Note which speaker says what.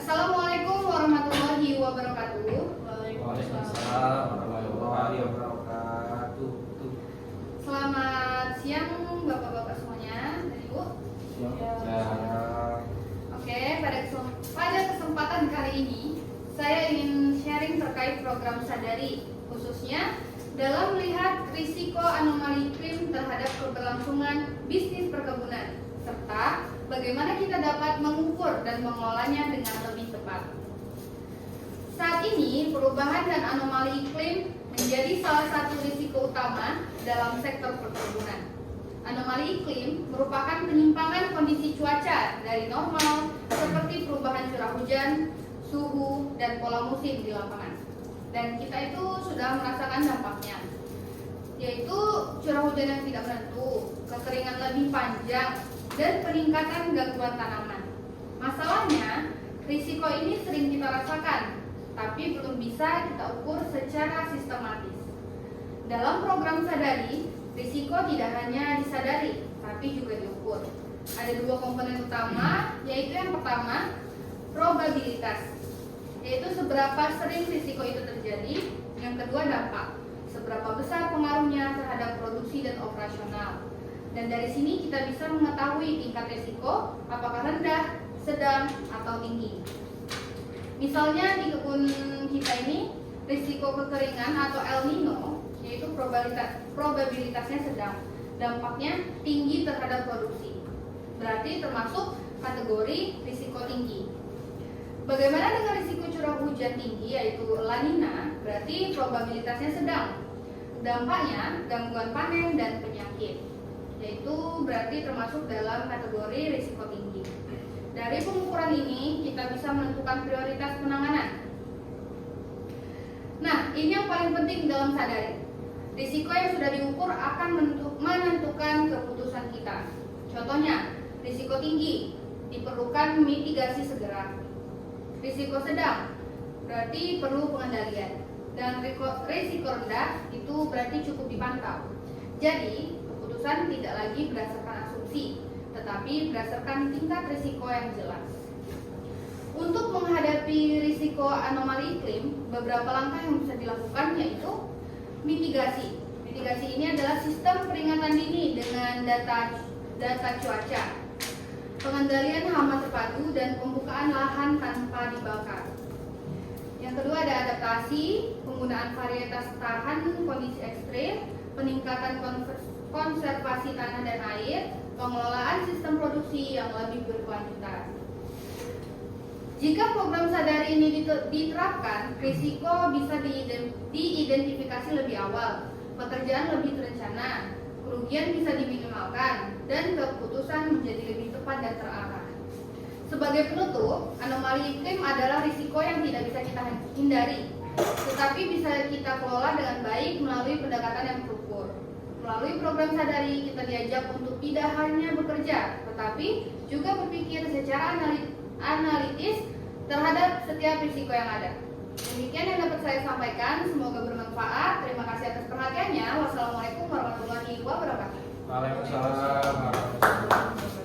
Speaker 1: Assalamualaikum warahmatullahi wabarakatuh.
Speaker 2: Waalaikumsalam warahmatullahi wabarakatuh.
Speaker 1: Selamat siang bapak-bapak semuanya dan ibu. Oke, pada kesempatan kali ini saya ingin sharing terkait program Sadari, khususnya dalam melihat risiko anomali iklim terhadap keberlangsungan bisnis perkebunan, serta bagaimana kita dapat mengukur dan mengelolanya dengan lebih tepat. Saat ini, perubahan dan anomali iklim menjadi salah satu risiko utama dalam sektor perkebunan. Anomali iklim merupakan penyimpangan kondisi cuaca dari normal seperti perubahan curah hujan, suhu, dan pola musim di lapangan. Dan kita itu sudah merasakan dampaknya, yaitu curah hujan yang tidak menentu, kekeringan lebih panjang, dan peningkatan gangguan tanaman. Masalahnya, risiko ini sering kita rasakan, tapi belum bisa kita ukur secara sistematis. Dalam program Sadari, risiko tidak hanya disadari, tapi juga diukur. Ada dua komponen utama, yaitu yang pertama, probabilitas, yaitu seberapa sering risiko itu terjadi. Yang kedua, dampak, seberapa besar pengaruhnya terhadap produksi dan operasional. Dan dari sini kita bisa mengetahui tingkat risiko apakah rendah, sedang, atau tinggi. Misalnya di kebun kita ini, risiko kekeringan atau El Nino, yaitu probabilitasnya sedang, dampaknya tinggi terhadap produksi. Berarti termasuk kategori risiko tinggi. Bagaimana dengan risiko curah hujan tinggi, yaitu La Nina, berarti probabilitasnya sedang, dampaknya gangguan panen dan penyakit, yaitu berarti termasuk dalam kategori risiko tinggi. Dari pengukuran ini kita bisa menentukan prioritas penanganan. Nah, ini yang paling penting dalam Sadari. Risiko yang sudah diukur akan menentukan keputusan kita. Contohnya, risiko tinggi diperlukan mitigasi segera. Risiko sedang berarti perlu pengendalian, dan risiko rendah itu berarti cukup dipantau. Jadi, keputusan tidak lagi berdasarkan asumsi, tetapi berdasarkan tingkat risiko yang jelas. Untuk menghadapi risiko anomali iklim, beberapa langkah yang bisa dilakukan yaitu mitigasi. Mitigasi ini adalah sistem peringatan dini dengan data cuaca, pengendalian hama terpadu, dan pembukaan lahan tanpa dibakar. Yang kedua ada adaptasi, penggunaan varietas tahan kondisi ekstrim, peningkatan konservasi tanah dan air, pengelolaan sistem produksi yang lebih berkelanjutan. Jika program Sadari ini diterapkan, risiko bisa diidentifikasi lebih awal, pekerjaan lebih terencana, kerugian bisa diminimalkan, dan keputusan menjadi lebih tepat dan terarah. Sebagai penutup, anomali iklim adalah risiko yang tidak bisa kita hindari, tetapi bisa kita kelola dengan baik melalui pendekatan yang terukur. Melalui program Sadari, kita diajak untuk tidak hanya bekerja, tetapi juga berpikir secara analitis terhadap setiap risiko yang ada. Demikian yang dapat saya sampaikan, semoga bermanfaat. Terima kasih atas perhatiannya. Wassalamualaikum warahmatullahi wabarakatuh.
Speaker 2: Waalaikumsalam warahmatullahi wabarakatuh.